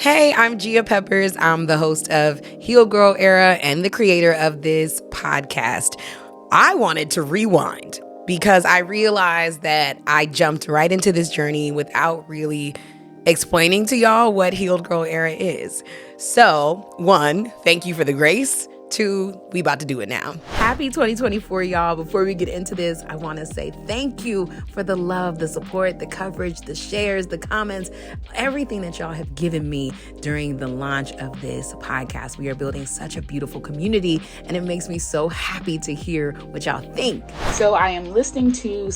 Hey, I'm Gia Peppers. I'm the host of Heal Girl Era and the creator of this podcast. I wanted to rewind because I realized that I jumped right into this journey without really explaining to y'all what Healed Girl Era is. So, one, thank you for the grace. Two, we about to do it now. Happy 2024, y'all. Before we get into this, I want to say thank you for the love, the support, the coverage, the shares, the comments, everything that y'all have given me during the launch of this podcast. We are building such a beautiful community, and it makes me so happy to hear what y'all think. So I am listening to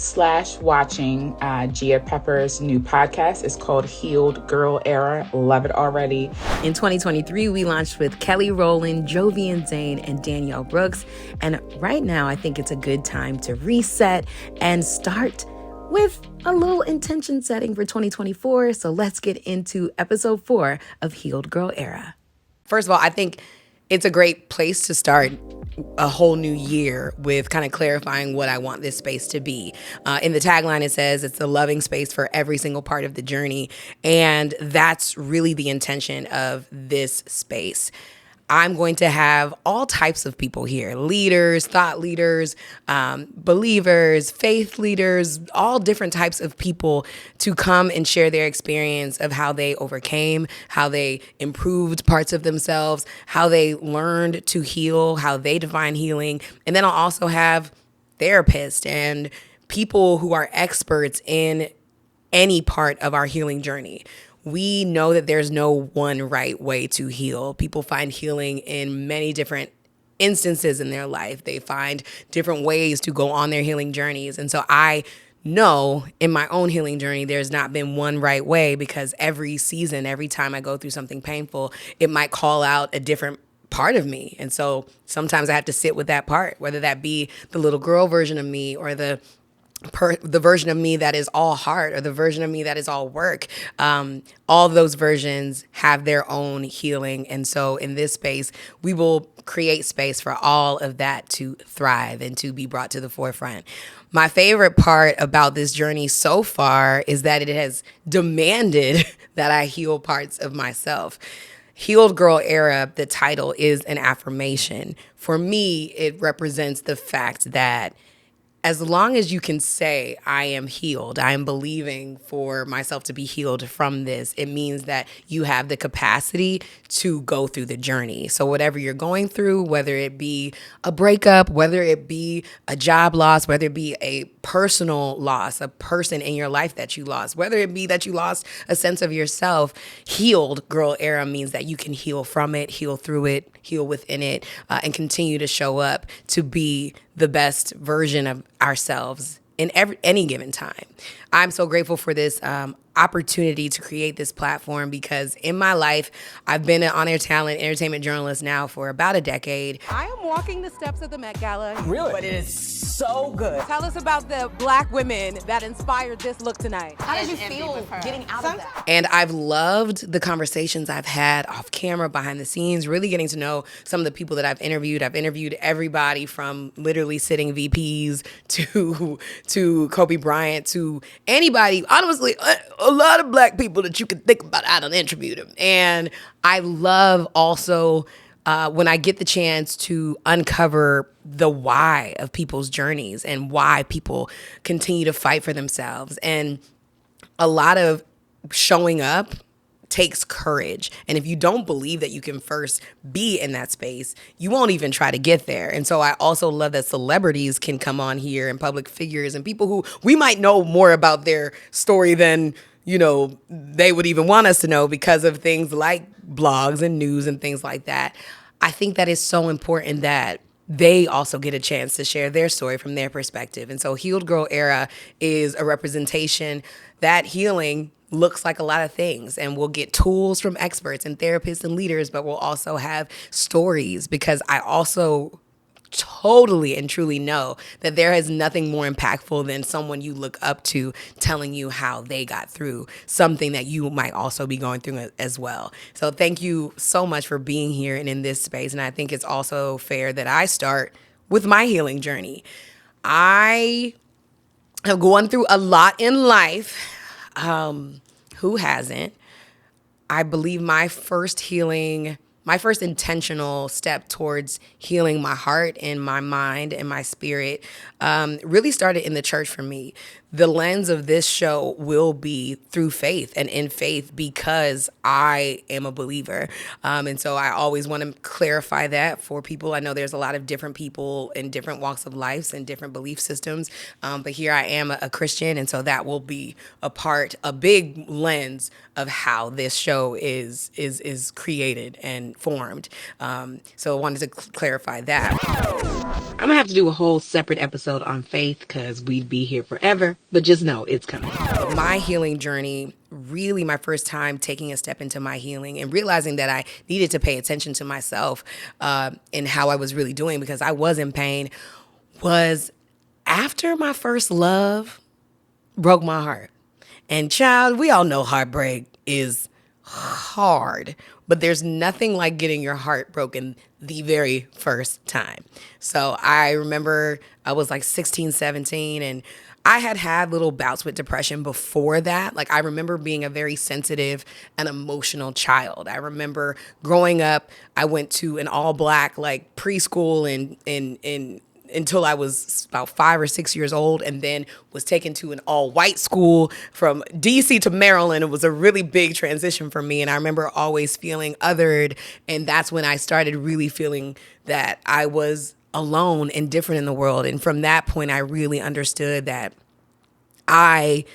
/ watching Gia Pepper's new podcast. It's called Healed Girl Era. Love it already. In 2023, we launched with Kelly Rowland, Jovian Zane, and Danielle Brooks. And right now, I think it's a good time to reset and start with a little intention setting for 2024. So let's get into episode 4 of Healed Girl Era. First of all, I think it's a great place to start a whole new year with kind of clarifying what I want this space to be. In the tagline, it says it's a loving space for every single part of the journey. And that's really the intention of this space. I'm going to have all types of people here, leaders, thought leaders, believers, faith leaders, all different types of people to come and share their experience of how they overcame, how they improved parts of themselves, how they learned to heal, how they define healing. And then I'll also have therapists and people who are experts in any part of our healing journey. We know that there's no one right way to heal. People find healing in many different instances in their life. They find different ways to go on their healing journeys. And so I know in my own healing journey, there's not been one right way, because every season, every time I go through something painful, it might call out a different part of me. And so sometimes I have to sit with that part, whether that be the little girl version of me or the version of me that is all heart, or the version of me that is all work. All of those versions have their own healing. And so in this space, we will create space for all of that to thrive and to be brought to the forefront. My favorite part about this journey so far is that it has demanded that I heal parts of myself. Healed Girl Era, the title, is an affirmation. For me, it represents the fact that as long as you can say, I am healed, I am believing for myself to be healed from this, it means that you have the capacity to go through the journey. So whatever you're going through, whether it be a breakup, whether it be a job loss, whether it be a personal loss, a person in your life that you lost, whether it be that you lost a sense of yourself, Healed Girl Era means that you can heal from it, heal through it, heal within it, and continue to show up to be the best version of ourselves in any given time. I'm so grateful for this opportunity to create this platform, because in my life, I've been an on-air talent, entertainment journalist now for about a decade. I am walking the steps of the Met Gala. Really? But it is so good. Tell us about the Black women that inspired this look tonight. How did you feel getting out of that? And I've loved the conversations I've had off camera, behind the scenes, really getting to know some of the people that I've interviewed. I've interviewed everybody from literally sitting VPs to Kobe Bryant to anybody. Honestly, a lot of Black people that you can think about, I done interviewed them. And I love also when I get the chance to uncover the why of people's journeys and why people continue to fight for themselves. And a lot of showing up takes courage. And if you don't believe that you can first be in that space, you won't even try to get there. And so I also love that celebrities can come on here, and public figures and people who we might know more about their story than, they would even want us to know, because of things like blogs and news and things like that. I think that is so important that they also get a chance to share their story from their perspective. And so Healed Girl Era is a representation that healing looks like a lot of things, and we'll get tools from experts and therapists and leaders, but we'll also have stories, because I also totally and truly know that there is nothing more impactful than someone you look up to telling you how they got through something that you might also be going through as well. So thank you so much for being here and in this space. And I think it's also fair that I start with my healing journey. I have gone through a lot in life. Who hasn't? I believe my first intentional step towards healing my heart and my mind and my spirit really started in the church for me. The lens of this show will be through faith and in faith because I am a believer. And so I always want to clarify that for people. I know there's a lot of different people in different walks of life and different belief systems. But here I am a Christian. And so that will be a big lens of how this show is created and formed. So I wanted to clarify that. I'm going to have to do a whole separate episode on faith because we'd be here forever, but just know it's coming. My healing journey, really my first time taking a step into my healing and realizing that I needed to pay attention to myself and how I was really doing because I was in pain, was after my first love broke my heart. And child, we all know heartbreak is hard, but there's nothing like getting your heart broken the very first time. So I remember I was like 16, 17, and I had little bouts with depression before that. Like I remember being a very sensitive and emotional child. I remember growing up, I went to an all black like preschool and until I was about 5 or 6 years old, and then was taken to an all-white school from DC to Maryland. It was a really big transition for me, and I remember always feeling othered, and that's when I started really feeling that I was alone and different in the world. And from that point, I really understood that I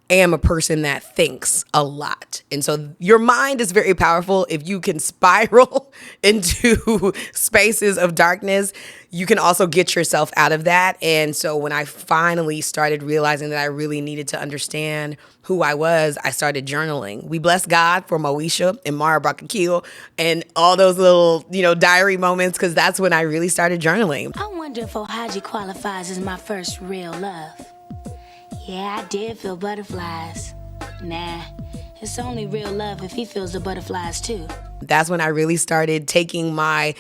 am a person that thinks a lot. And so your mind is very powerful. If you can spiral into spaces of darkness, you can also get yourself out of that. And so when I finally started realizing that I really needed to understand who I was, I started journaling. We bless God for Moesha and Mara Bakakil and all those little, diary moments, because that's when I really started journaling. I wonder if Ohaji qualifies as my first real love. Yeah, I did feel butterflies. Nah, it's only real love if he feels the butterflies too. That's when I really started taking my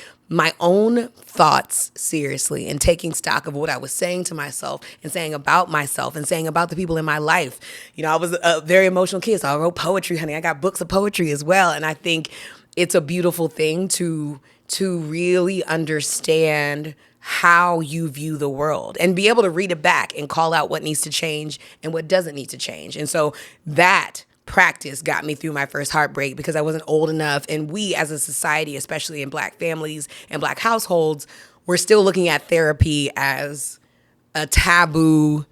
own thoughts seriously and taking stock of what I was saying to myself and saying about myself and saying about the people in my life. I was a very emotional kid, so I wrote poetry, honey. I got books of poetry as well. And I think it's a beautiful thing to really understand how you view the world and be able to read it back and call out what needs to change and what doesn't need to change. And so that practice got me through my first heartbreak because I wasn't old enough. And we as a society, especially in Black families and Black households, we're still looking at therapy as a taboo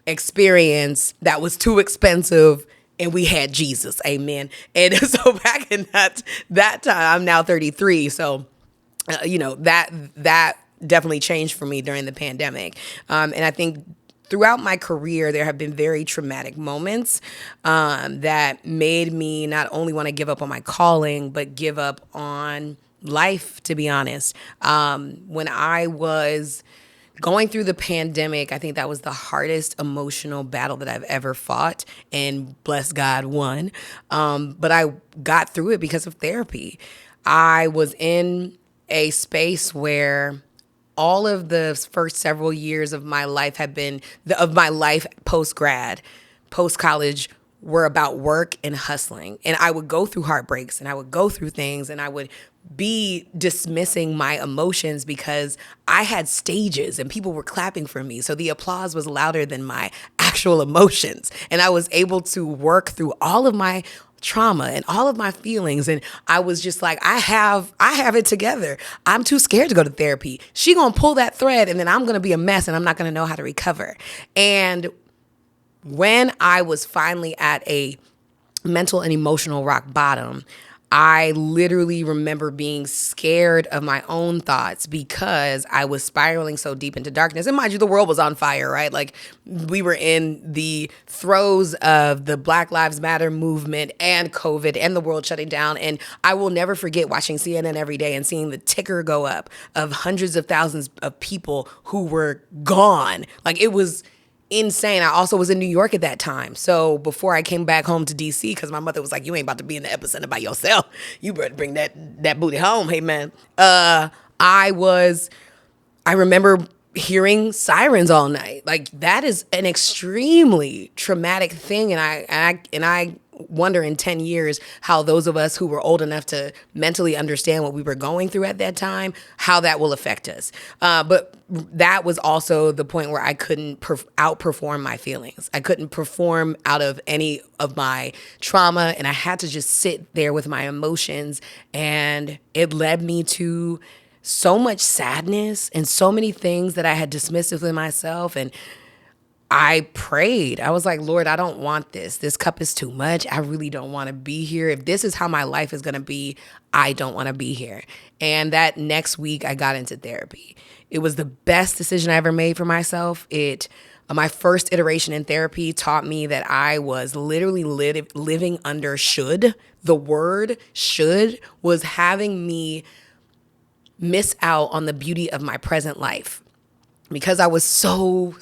experience that was too expensive. And we had Jesus, amen. And so back in that time, I'm now 33. So, that definitely changed for me during the pandemic. And I think throughout my career, there have been very traumatic moments that made me not only want to give up on my calling, but give up on life, to be honest. When I was going through the pandemic, I think that was the hardest emotional battle that I've ever fought, and bless God, won. But I got through it because of therapy. I was in a space where all of the first several years of my life post-grad, post-college, were about work and hustling. And I would go through heartbreaks and I would go through things and I would be dismissing my emotions because I had stages and people were clapping for me. So the applause was louder than my actual emotions. And I was able to work through all of my trauma and all of my feelings. And I was just like, I have it together. I'm too scared to go to therapy. She gonna pull that thread and then I'm gonna be a mess and I'm not gonna know how to recover. And when I was finally at a mental and emotional rock bottom, I literally remember being scared of my own thoughts because I was spiraling so deep into darkness. And mind you, the world was on fire, right? Like we were in the throes of the Black Lives Matter movement and COVID and the world shutting down. And I will never forget watching CNN every day and seeing the ticker go up of hundreds of thousands of people who were gone. Like it was insane. I also was in New York at that time. So before I came back home to DC, because my mother was like, you ain't about to be in the epicenter by yourself. You better bring that booty home. Hey, man. I remember hearing sirens all night. Like that is an extremely traumatic thing. And I wonder in 10 years how those of us who were old enough to mentally understand what we were going through at that time, how that will affect us. But that was also the point where I couldn't outperform my feelings. I couldn't perform out of any of my trauma, and I had to just sit there with my emotions, and it led me to so much sadness and so many things that I had dismissed within myself. And I prayed. I was like, Lord, I don't want this. This cup is too much. I really don't want to be here. If this is how my life is going to be, I don't want to be here. And that next week, I got into therapy. It was the best decision I ever made for myself. My first iteration in therapy taught me that I was literally living under should. The word should was having me miss out on the beauty of my present life. Because I was so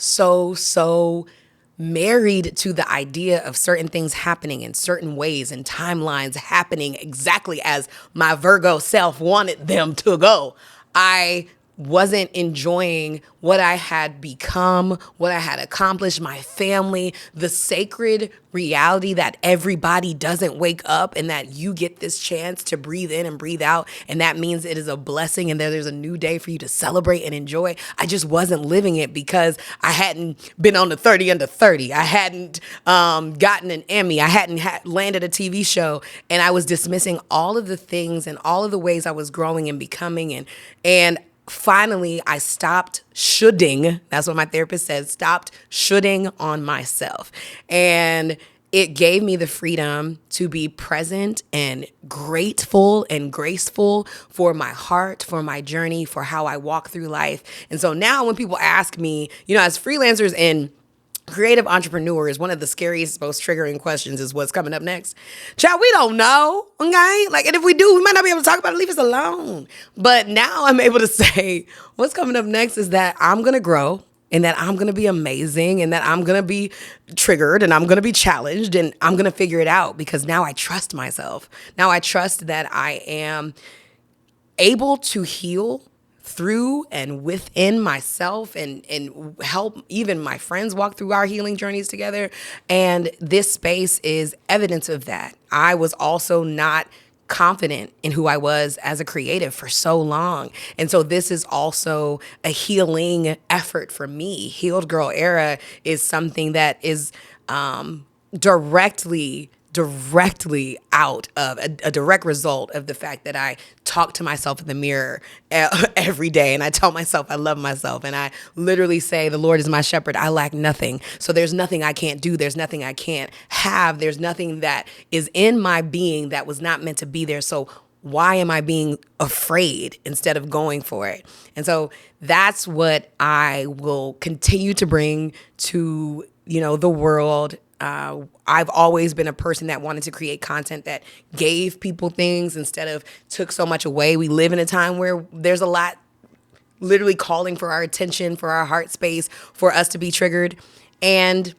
married to the idea of certain things happening in certain ways and timelines happening exactly as my Virgo self wanted them to go. I wasn't enjoying what I had become, what I had accomplished, my family, the sacred reality that everybody doesn't wake up and that you get this chance to breathe in and breathe out. And that means it is a blessing and there's a new day for you to celebrate and enjoy. I just wasn't living it because I hadn't been on the 30 under 30. I hadn't gotten an Emmy. I hadn't landed a TV show. And I was dismissing all of the things and all of the ways I was growing and becoming. And finally, I stopped shoulding. That's what my therapist said, stopped shoulding on myself. And it gave me the freedom to be present and grateful and graceful for my heart, for my journey, for how I walk through life. And so now when people ask me, as freelancers and creative entrepreneurs, one of the scariest, most triggering questions is what's coming up next. Child, we don't know, okay? And if we do, we might not be able to talk about it. Leave us alone. But now I'm able to say what's coming up next is that I'm going to grow and that I'm going to be amazing and that I'm going to be triggered and I'm going to be challenged and I'm going to figure it out because now I trust myself. Now I trust that I am able to heal through and within myself and help even my friends walk through our healing journeys together. And this space is evidence of that. I was also not confident in who I was as a creative for so long. And so this is also a healing effort for me. Healed Girl Era is something that is directly out of a direct result of the fact that I talk to myself in the mirror every day and I tell myself I love myself and I literally say the Lord is my shepherd, I lack nothing. So there's nothing I can't do, there's nothing I can't have, there's nothing that is in my being that was not meant to be there. So why am I being afraid instead of going for it? And so that's what I will continue to bring to the world. I've always been a person that wanted to create content that gave people things instead of took so much away. We live in a time where there's a lot literally calling for our attention, for our heart space, for us to be triggered. And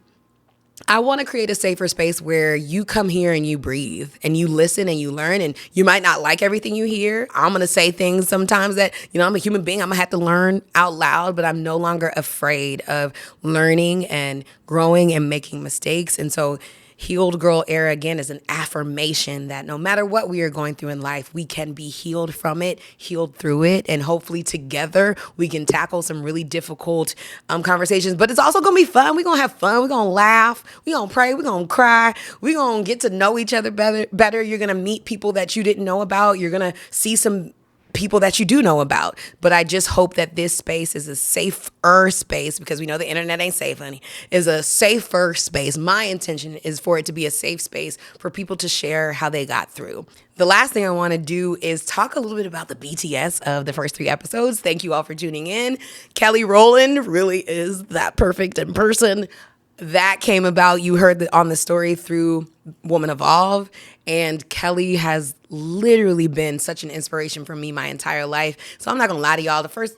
I want to create a safer space where you come here and you breathe and you listen and you learn, and you might not like everything you hear. I'm going to say things sometimes that, I'm a human being. I'm going to have to learn out loud, but I'm no longer afraid of learning and growing and making mistakes. And so Healed Girl Era, again, is an affirmation that no matter what we are going through in life, we can be healed from it, healed through it, and hopefully together we can tackle some really difficult conversations. But it's also going to be fun. We're going to have fun. We're going to laugh. We're going to pray. We're going to cry. We're going to get to know each other better. You're going to meet people that you didn't know about. You're going to see some people that you do know about. But I just hope that this space is a safer space, because we know the internet ain't safe, honey, is a safer space. My intention is for it to be a safe space for people to share how they got through. The last thing I want to do is talk a little bit about the BTS of the first 3 episodes. Thank you all for tuning in. Kelly Rowland really is that perfect in person. That came about, you heard on the story through Woman Evolve, and Kelly has literally been such an inspiration for me my entire life. So I'm not gonna lie to y'all, the first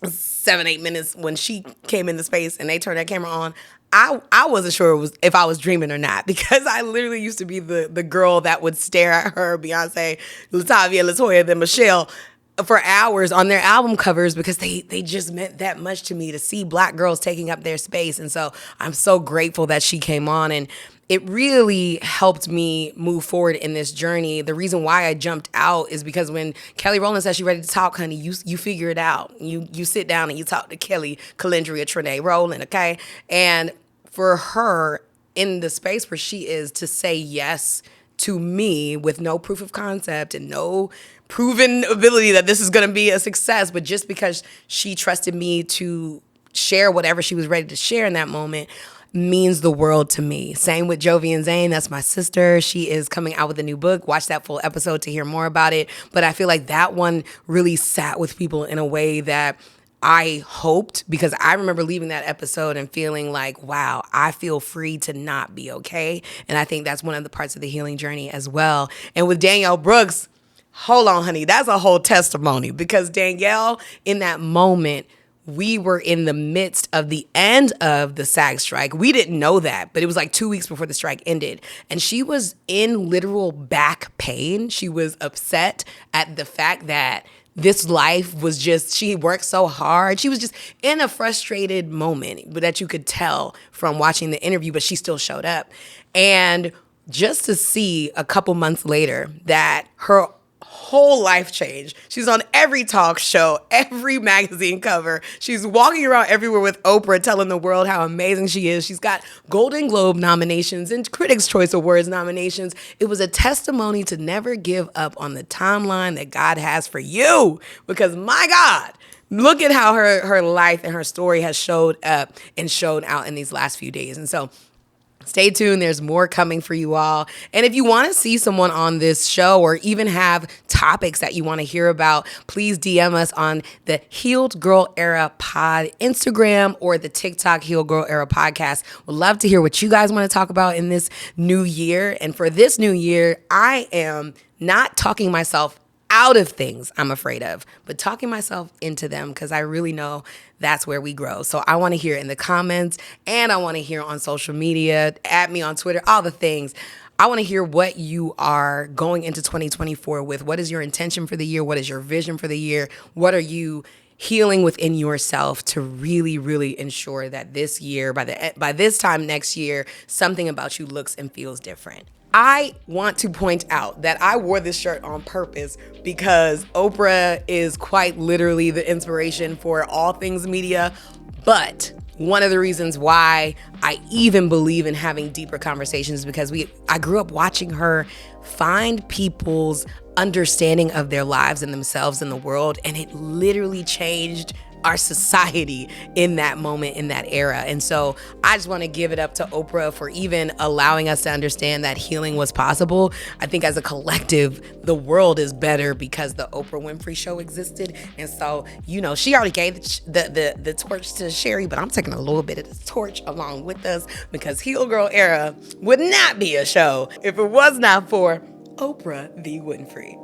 7-8 minutes when she came into space and they turned that camera on, I wasn't sure if I was dreaming or not, because I literally used to be the girl that would stare at her, Beyonce, Latavia, Latoya, then Michelle, for hours on their album covers, because they just meant that much to me to see Black girls taking up their space. And so I'm so grateful that she came on. And it really helped me move forward in this journey. The reason why I jumped out is because when Kelly Rowland says she's ready to talk, honey, you figure it out. You sit down and you talk to Kelly, Calendria, Trinae Rowland, okay? And for her, in the space where she is, to say yes to me with no proof of concept and no proven ability that this is going to be a success, but just because she trusted me to share whatever she was ready to share in that moment, means the world to me. Same with Jovi Zane. That's my sister. She is coming out with a new book. Watch that full episode to hear more about it. But I feel like that one really sat with people in a way that I hoped, because I remember leaving that episode and feeling like, wow, I feel free to not be okay. And I think that's one of the parts of the healing journey as well. And with Danielle Brooks, hold on, honey, that's a whole testimony, because Danielle, in that moment, we were in the midst of the end of the SAG strike. We didn't know that, but it was like 2 weeks before the strike ended. And she was in literal back pain. She was upset at the fact that this life was just, she worked so hard. She was just in a frustrated moment, but that you could tell from watching the interview, but she still showed up. And just to see a couple months later that her whole life changed. She's on every talk show, every magazine cover. She's walking around everywhere with Oprah telling the world how amazing she is. She's got Golden Globe nominations and Critics' Choice Awards nominations. It was a testimony to never give up on the timeline that God has for you. Because my God, look at how her life and her story has showed up and showed out in these last few days. And so stay tuned. There's more coming for you all. And if you want to see someone on this show or even have topics that you want to hear about, please DM us on the Healed Girl Era Pod Instagram or the TikTok Healed Girl Era Podcast. We'd love to hear what you guys want to talk about in this new year. And for this new year, I am not talking myself out of things I'm afraid of, but talking myself into them, because I really know that's where we grow. So I want to hear in the comments, and I want to hear on social media, at me on Twitter, all the things. I want to hear what you are going into 2024 with. What is your intention for the year? What is your vision for the year? What are you healing within yourself to really, really ensure that this year, by this time next year, something about you looks and feels different? I want to point out that I wore this shirt on purpose because Oprah is quite literally the inspiration for all things media. But one of the reasons why I even believe in having deeper conversations is because I grew up watching her find people's understanding of their lives and themselves in the world, and it literally changed our society in that moment, in that era. And so I just want to give it up to Oprah for even allowing us to understand that healing was possible. I think as a collective, the world is better because the Oprah Winfrey Show existed. And so, she already gave the torch to Sherry, but I'm taking a little bit of the torch along with us, because Heal Girl Era would not be a show if it was not for Oprah the Winfrey.